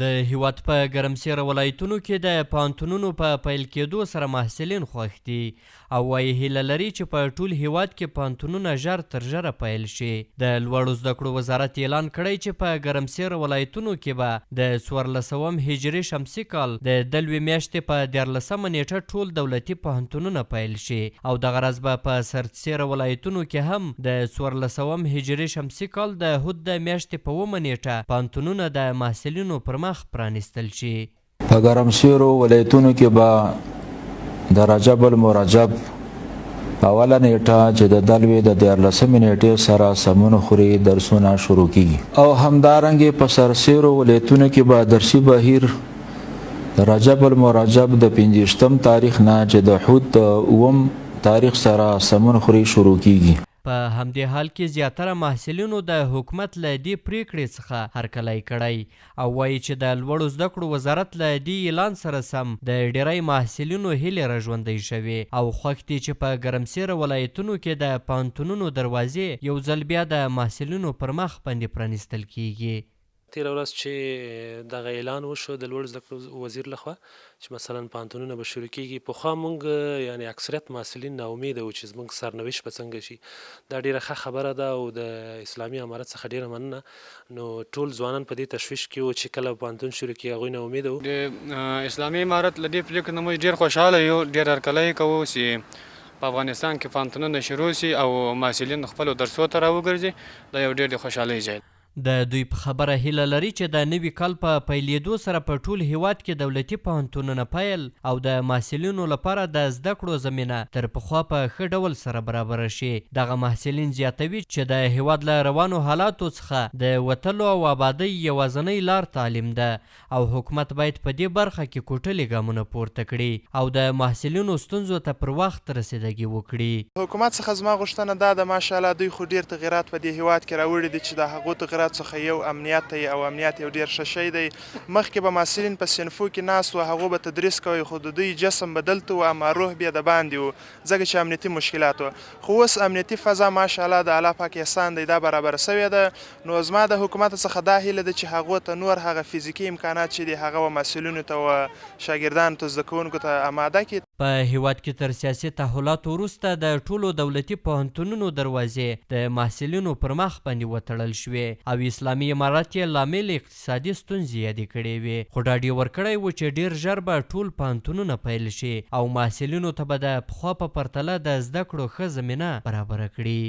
د هیواد په ګرمسیره ولایتونو کې د پوهنتونونو په پیل کېدو سره محصلین خوښ دي او وایي هیله لري چې په ټول هیواد کې پوهنتونونه ژر تر ژره پیل شي. د لوړو زده کړو وزارت اعلان کړی چې په ګرمسیره ولایتونو کې به د 1400 هجري شمسي کال د دلوي میاشتې په 14 نیټه ټول دولتي پوهنتونونه پیل شي او دغه ورځ به په سرتسیره ولایتونو کې هم د 1400 هجري شمسي کال د هود د میاشتې په 9 نیټه پوهنتونونه د محصلینو پر مخ پرانیستل شي. په ګرمسیرو ولایتونو کې به د رجب المرجب اوله نیټه چې د دلوي د 14 نیټې سره سمون خوري درسونه شروع کیږي او همدارنګه په سرسیرو ولایتونو کې به درسي بهیر د رجب المرجب د 15 تاریخ نه چې د حود د 9 تاریخ سره سمون خوري شروع کیږي. په همدې حال کې زیاتره محصلینو د حکومت له دې پریکړې څخه هرکلی کړی او وایي چې د لوړو زده کړو وزارت له دې اعلان سره سم د ډیری محصلینو هیلې راژوندۍ شوې او خوښ دي چې په ګرمسیره ولایتونو کې د پوهنتونونو دروازې یو ځل بیا د محصلینو پر مخ باندې پرانیستل کیږي. تیره ورځ چې دغه اعلان وشو د لوړ زده کړو وزیر لخوا چې مثلا پوهنتونونه به شروع کیږي، پخوا موږ یعنی اکثریت محصلین ناامیده وو چې زموږ سرنوشت به څنګه شي. دا ډیره ښه خبره ده او د اسلامي امارت څخه ډیره مننه. نو ټول ځوانان په دې تشویش کې وو چې کله پوهنتون شروع کیږي، هغوی ناامیده وو. د اسلامي امارت له دې پریکړې نه موږ ډیر خوشحاله یو، ډیر هرکلی کوو چې په افغانستان کې پوهنتونونه شروع سي او محصلین خپلو درسو ته راوګرځي. دا یو ډیر د خوشحالۍ ځای. د دوی په خبره هیله لري چې د نوي کال په پیلېدو سره په ټول هیواد کې دولتي پوهنتونونه پیل او د محصلینو لپاره د زده کړو زمینه تر پخوا په ښه ډول سره برابره شي. دغه محصلین زیاتوي چې د هیواد له روانو حالاتو څخه د وتلو او آبادۍ یوازینۍ لار تعلیم ده او حکومت باید په دې برخه کې کوټلې ګامونه پورته کړي او د محصلینو ستونزو ته پر وخت رسیدګي وکړي. حکومت څخه زما غوښتنه دا ده، ماشاءالله دوی خو ډیر تغیرات په دې هیواد کې راوړي دي چې د هغو تغیرات څخه یو امنیت دی او امنیت یو ډیر ښه شی دی. مخکې به محصلین په صنفو کې ناست وو، هغو به تدریس کوی خو د دوی جسم به دلته وو اما روح بیا د باندې وو ځکه چې امنیتي مشکلات وو. خو اوس امنیتي فضا ماشاءالله د الله پاک احسان دی، دا برابره سوې ده. نو زما د حکومت څخه دا هیله ده چې هغو ته نور هغه فزیکي امکانات چې دي هغه محصلینو ته او شاګردانو ته زده کوونکو ته آماده کړي. په هیواد کې تر سیاسي تحولاتو وروسته د ټولو دولتي پوهنتونونو دروازې د محصلینو پر مخ باندې وتړل شوې او اسلامي امارت یې لامل اقتصادي ستونزې یادې کړې وې، خو ډاډ یې ورکړی و چې ډیر ژر به ټول پوهنتونونه پیل شي او محصلینو ته به د پخوا په پرتله د زده کړو ښه زمینه برابره کړي.